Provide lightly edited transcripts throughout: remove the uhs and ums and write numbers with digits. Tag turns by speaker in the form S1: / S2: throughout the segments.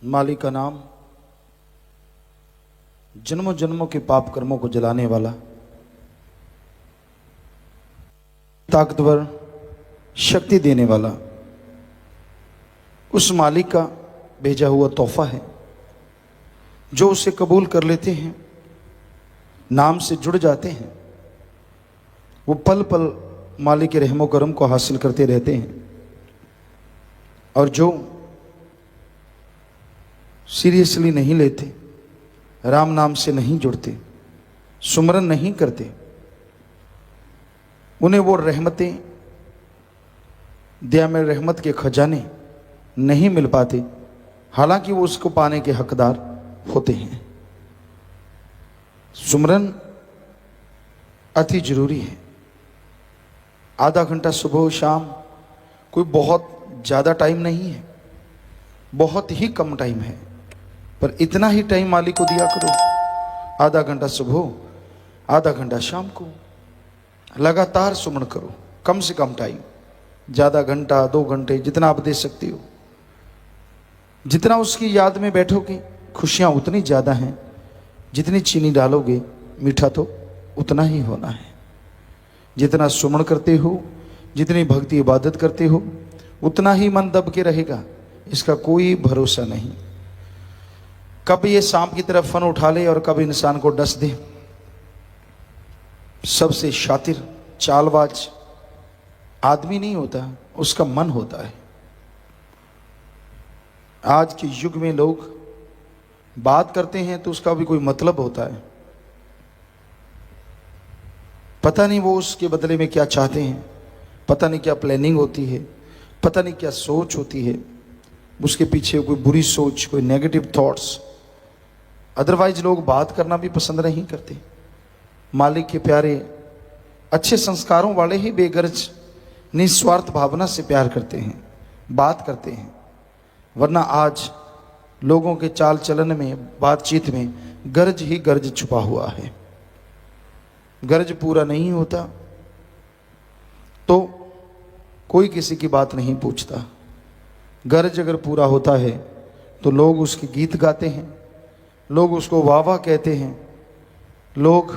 S1: मालिक का नाम जन्मों जन्मों के पाप कर्मों को जलाने वाला, ताकतवर, शक्ति देने वाला, उस मालिक का भेजा हुआ तोहफा है। जो उसे कबूल कर लेते हैं, नाम से जुड़ जाते हैं, वो पल पल मालिक के रहमो करम को हासिल करते रहते हैं। और जो सीरियसली नहीं लेते, राम नाम से नहीं जुड़ते, सुमरन नहीं करते, उन्हें वो रहमतें, दया में रहमत के खजाने नहीं मिल पाते, हालांकि वो उसको पाने के हकदार होते हैं। सुमरन अति जरूरी है। आधा घंटा सुबह शाम कोई बहुत ज़्यादा टाइम नहीं है, बहुत ही कम टाइम है, पर इतना ही टाइम मालिक को दिया करो। आधा घंटा सुबह, आधा घंटा शाम को लगातार सुमन करो। कम से कम टाइम, ज़्यादा घंटा 2 घंटे, जितना आप दे सकते हो। जितना उसकी याद में बैठोगे, खुशियाँ उतनी ज़्यादा हैं। जितनी चीनी डालोगे, मीठा तो उतना ही होना है। जितना सुमन करते हो, जितनी भक्ति इबादत करते हो, उतना ही मन दब के रहेगा। इसका कोई भरोसा नहीं। कब ये सांप की तरफ फन उठा ले और कब इंसान को डस दे। सबसे शातिर, चालबाज आदमी नहीं होता, उसका मन होता है। आज के युग में लोग बात करते हैं तो उसका भी कोई मतलब होता है। पता नहीं वो उसके बदले में क्या चाहते हैं, पता नहीं क्या प्लानिंग होती है, पता नहीं क्या सोच होती है। उसके पीछे कोई बुरी सोच, कोई नेगेटिव थॉट्स। अदरवाइज लोग बात करना भी पसंद नहीं करते। मालिक के प्यारे, अच्छे संस्कारों वाले ही बेगर्ज, निस्वार्थ भावना से प्यार करते हैं, बात करते हैं। वरना आज लोगों के चाल चलन में, बातचीत में गर्ज ही गर्ज छुपा हुआ है। गर्ज पूरा नहीं होता तो कोई किसी की बात नहीं पूछता। गर्ज अगर पूरा होता है तो लोग उसके गीत गाते हैं, लोग उसको वाह वाह कहते हैं, लोग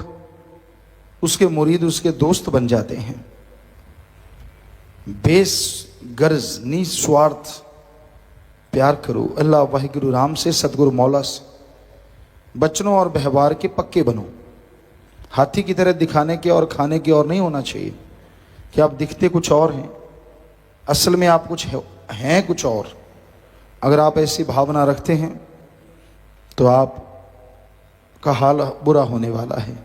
S1: उसके मुरीद, उसके दोस्त बन जाते हैं। बेस गर्ज, निस्वार्थ प्यार करो अल्लाह वाहिगुरु राम से, सतगुरु मौला से। बचनों और व्यवहार के पक्के बनो। हाथी की तरह दिखाने के और खाने के और नहीं होना चाहिए कि आप दिखते कुछ और हैं, असल में आप कुछ हैं कुछ और। अगर आप ऐसी भावना रखते हैं तो आप का हाल बुरा होने वाला है।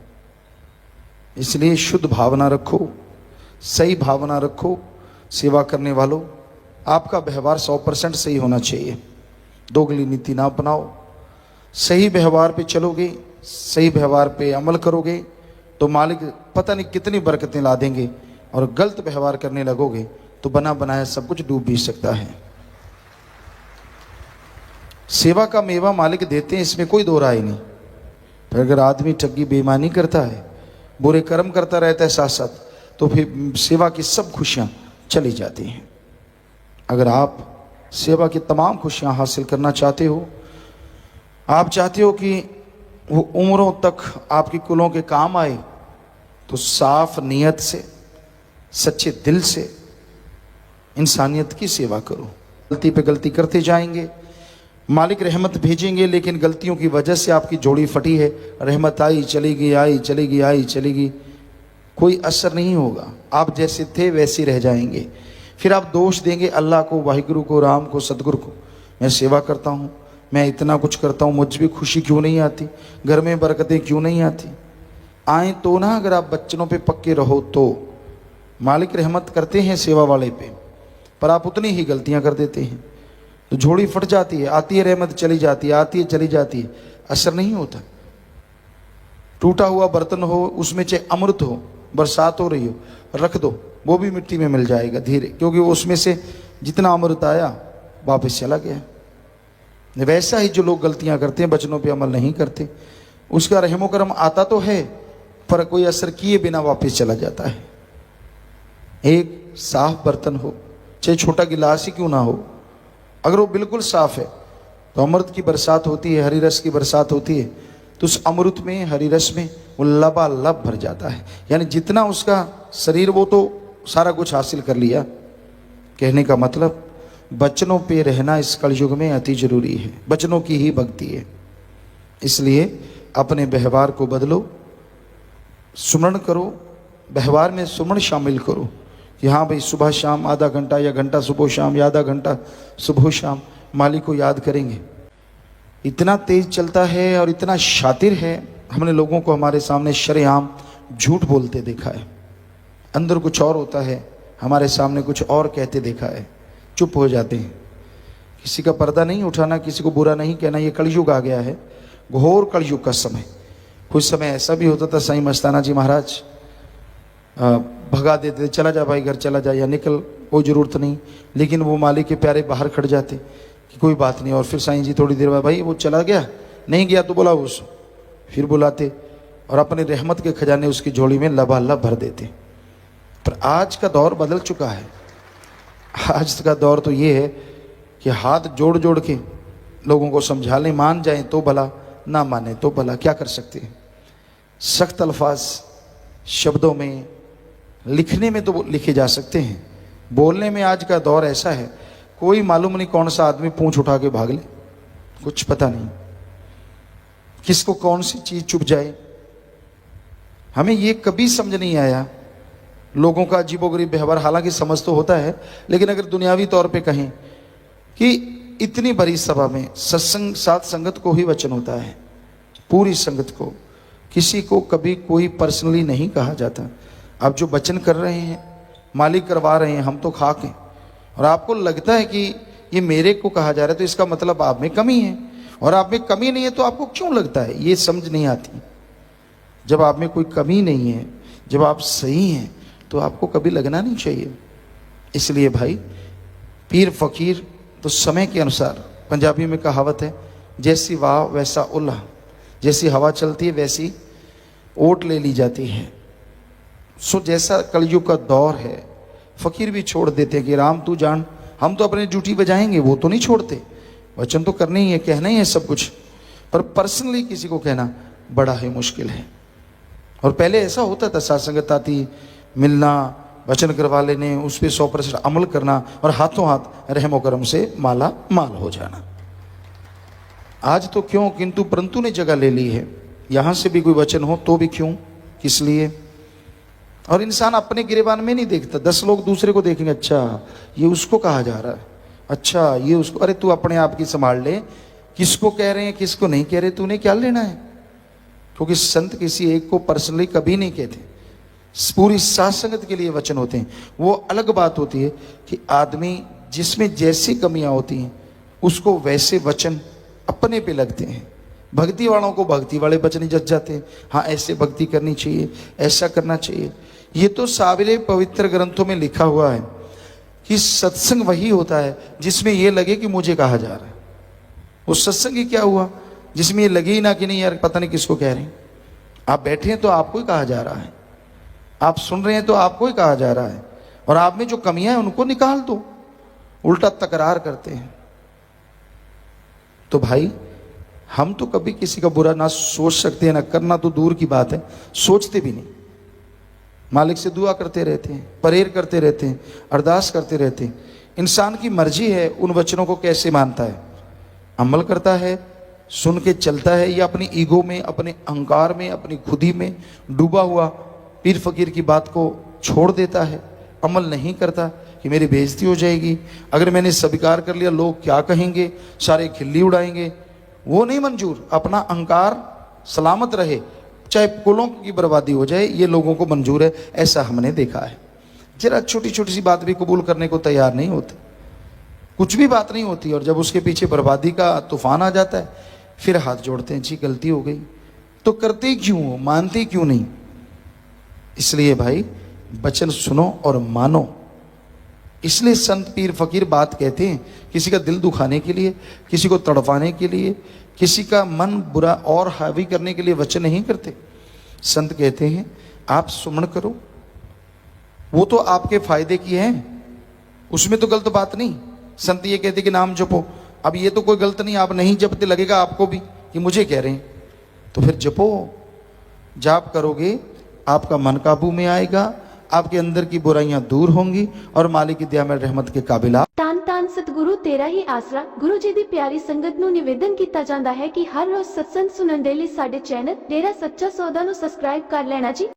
S1: इसलिए शुद्ध भावना रखो, सही भावना रखो। सेवा करने वालों, आपका व्यवहार 100% सही होना चाहिए। दोगली नीति ना अपनाओ। सही व्यवहार पे चलोगे, सही व्यवहार पे अमल करोगे तो मालिक पता नहीं कितनी बरकतें ला देंगे। और गलत व्यवहार करने लगोगे तो बना बनाया सब कुछ डूब भी सकता है। सेवा का मेवा मालिक देते हैं, इसमें कोई दो राय नहीं। पर अगर आदमी ठगी बेईमानी करता है, बुरे कर्म करता रहता है साथ साथ, तो फिर सेवा की सब खुशियां चली जाती हैं। अगर आप सेवा की तमाम खुशियां हासिल करना चाहते हो, आप चाहते हो कि वो उम्रों तक आपकी कुलों के काम आए, तो साफ नीयत से, सच्चे दिल से इंसानियत की सेवा करो। गलती पे गलती करते जाएंगे, मालिक रहमत भेजेंगे, लेकिन गलतियों की वजह से आपकी जोड़ी फटी है। रहमत आई चलेगी, आई चलेगी, आई चलेगी, कोई असर नहीं होगा। आप जैसे थे वैसे रह जाएंगे। फिर आप दोष देंगे अल्लाह को, वाहिगुरु को, राम को, सदगुरु को। मैं सेवा करता हूँ, मैं इतना कुछ करता हूँ, मुझ भी खुशी क्यों नहीं आती, घर में बरकतें क्यों नहीं आती। आए तो ना, अगर आप बच्चों पे पक्के रहो तो। मालिक रहमत करते हैं सेवा वाले पे, पर आप उतनी ही गलतियां कर देते हैं तो झोड़ी फट जाती है। आती है रहमत, चली जाती है, आती है चली जाती है, असर नहीं होता। टूटा हुआ बर्तन हो, उसमें चाहे अमृत हो, बरसात हो रही हो, रख दो, वो भी मिट्टी में मिल जाएगा धीरे, क्योंकि उसमें से जितना अमृत आया वापस चला गया। वैसा ही जो लोग गलतियां करते हैं, बचनों पे अमल नहीं करते, उसका रहमो करम आता तो है पर कोई असर किए बिना वापस चला जाता है। एक साफ बर्तन हो, चाहे छोटा गिलास ही क्यों ना हो, अगर वो बिल्कुल साफ है तो अमृत की बरसात होती है, हरी रस की बरसात होती है, तो उस अमृत में, हरी रस में वो लबालब भर जाता है। यानी जितना उसका शरीर, वो तो सारा कुछ हासिल कर लिया। कहने का मतलब बचनों पे रहना इस कलयुग में अति जरूरी है, बचनों की ही भक्ति है। इसलिए अपने व्यवहार को बदलो, सुमरण करो, व्यवहार में सुमरण शामिल करो कि हाँ भाई सुबह शाम आधा घंटा या घंटा सुबह शाम या आधा घंटा सुबह शाम मालिक को याद करेंगे। इतना तेज चलता है और इतना शातिर है, हमने लोगों को हमारे सामने शरेआम झूठ बोलते देखा है। अंदर कुछ और होता है, हमारे सामने कुछ और कहते देखा है, चुप हो जाते हैं। किसी का पर्दा नहीं उठाना, किसी को बुरा नहीं कहना। ये कलयुग आ गया है, घोर कलयुग का समय। कुछ समय ऐसा भी होता था, साईं मस्ताना जी महाराज भगा देते, चला जा भाई घर चला जा, या निकल, कोई ज़रूरत नहीं। लेकिन वो मालिक के प्यारे बाहर खड़ जाते कि कोई बात नहीं। और फिर साईं जी थोड़ी देर बाद, भाई वो चला गया, नहीं गया तो बुलाओ उसको। फिर बुलाते और अपने रहमत के खजाने उसकी झोली में लबालब भर देते। पर आज का दौर बदल चुका है। आज का दौर तो ये है कि हाथ जोड़ जोड़ के लोगों को समझा लें, मान जाएं तो भला, ना माने तो भला, क्या कर सकते हैं। सख्त अल्फाज शब्दों में, लिखने में तो लिखे जा सकते हैं, बोलने में आज का दौर ऐसा है, कोई मालूम नहीं कौन सा आदमी पूंछ उठा के भाग ले, कुछ पता नहीं किसको कौन सी चीज चुप जाए। हमें ये कभी समझ नहीं आया लोगों का अजीबोगरीब व्यवहार। हालांकि समझ तो होता है, लेकिन अगर दुनियावी तौर पे कहें कि इतनी बड़ी सभा में सत्संग, साथ संगत को ही वचन होता है, पूरी संगत को, किसी को कभी कोई पर्सनली नहीं कहा जाता। आप जो वचन कर रहे हैं, मालिक करवा रहे हैं, हम तो खाक हैं, और आपको लगता है कि ये मेरे को कहा जा रहा है, तो इसका मतलब आप में कमी है। और आप में कमी नहीं है तो आपको क्यों लगता है, ये समझ नहीं आती। जब आप में कोई कमी नहीं है, जब आप सही हैं, तो आपको कभी लगना नहीं चाहिए। इसलिए भाई पीर फकीर तो समय के अनुसार, पंजाबी में कहावत है, जैसी वाह वैसा उल्लाह, जैसी हवा चलती है वैसी ओट ले ली जाती है। सो जैसा कलयुग का दौर है, फकीर भी छोड़ देते हैं कि राम तू जान, हम तो अपने ड्यूटी बजाएंगे, वो तो नहीं छोड़ते। वचन तो करने ही है, कहना ही है सब कुछ, पर पर्सनली किसी को कहना बड़ा ही मुश्किल है। और पहले ऐसा होता था, सत्संगत आती, मिलना, वचन करवा लेने, उस पर 100% अमल करना और हाथों हाथ रहमो करम से माला माल हो जाना। आज तो क्यों किंतु परंतु ने जगह ले ली है। यहाँ से भी कोई वचन हो तो भी क्यों, किस लिए। और इंसान अपने गिरेबान में नहीं देखता, 10 लोग दूसरे को देखेंगे, अच्छा ये उसको कहा जा रहा है, अच्छा ये उसको, अरे तू अपने आप की संभाल ले, किसको कह रहे हैं किसको नहीं कह रहे, तूने क्या लेना है। क्योंकि संत किसी एक को पर्सनली कभी नहीं कहते, पूरी साथ संगत के लिए वचन होते हैं। वो अलग बात होती है कि आदमी जिसमें जैसी कमियां होती हैं उसको वैसे वचन अपने पे लगते हैं। भक्ति वालों को भक्ति वाले वचन जच जाते हैं, हाँ ऐसे भक्ति करनी चाहिए, ऐसा करना चाहिए। ये तो सारे पवित्र ग्रंथों में लिखा हुआ है कि सत्संग वही होता है जिसमें ये लगे कि मुझे कहा जा रहा है। वो सत्संग ही क्या हुआ जिसमें ये लगे ही ना कि नहीं यार पता नहीं किसको कह रहे हैं। आप बैठे हैं तो आपको ही कहा जा रहा है, आप सुन रहे हैं तो आपको ही कहा जा रहा है, और आप में जो कमियां हैं उनको निकाल दो। उल्टा तकरार करते हैं। तो भाई हम तो कभी किसी का बुरा ना सोच सकते हैं, ना करना तो दूर की बात है, सोचते भी नहीं। मालिक से दुआ करते रहते हैं, परेर करते रहते हैं, अरदास करते रहते हैं। इंसान की मर्जी है उन वचनों को कैसे मानता है, अमल करता है, सुन के चलता है, या अपनी ईगो में, अपने अहंकार में, अपनी खुदी में डूबा हुआ पीर फकीर की बात को छोड़ देता है, अमल नहीं करता कि मेरी बेइज्जती हो जाएगी, अगर मैंने स्वीकार कर लिया लोग क्या कहेंगे, सारे खिल्ली उड़ाएंगे। वो नहीं मंजूर, अपना अहंकार सलामत रहे, चाहे कुलों की बर्बादी हो जाए, ये लोगों को मंजूर है। ऐसा हमने देखा है। जरा छोटी छोटी सी बात भी कबूल करने को तैयार नहीं होते, कुछ भी बात नहीं होती, और जब उसके पीछे बर्बादी का तूफान आ जाता है फिर हाथ जोड़ते हैं, जी गलती हो गई। तो करते क्यों हो, मानते क्यों नहीं। इसलिए भाई वचन सुनो और मानो। इसलिए संत पीर फकीर बात कहते हैं, किसी का दिल दुखाने के लिए, किसी को तड़पाने के लिए, किसी का मन बुरा और हावी करने के लिए वचन नहीं करते। संत कहते हैं आप सुमन करो, वो तो आपके फायदे की है, उसमें तो गलत बात नहीं। संत ये कहते कि नाम जपो, अब ये तो कोई गलत नहीं, आप नहीं जपते लगेगा आपको भी कि मुझे कह रहे हैं, तो फिर जपो। जाप करोगे आपका मन काबू में आएगा, आपके अंदर की बुराइयां दूर होंगी और मालिक की दया में रहमत के काबिल आप।
S2: ਧੰਨ ਧੰਨ ਸਤਿਗੁਰੂ ਤੇਰਾ ਹੀ ਆਸਰਾ। ਗੁਰੂ ਜੀ ਦੀ ਪਿਆਰੀ ਸੰਗਤ ਨੂੰ ਨਿਵੇਦਨ ਕੀਤਾ ਜਾਂਦਾ ਹੈ ਕਿ ਹਰ ਰੋਜ਼ ਸਤਸੰਗ ਸੁਣਨ ਦੇ ਲਈ ਸਾਡੇ ਚੈਨਲ ਡੇਰਾ ਸੱਚਾ ਸੌਦਾ ਨੂੰ ਸਬਸਕ੍ਰਾਈਬ ਕਰ ਲੈਣਾ ਜੀ।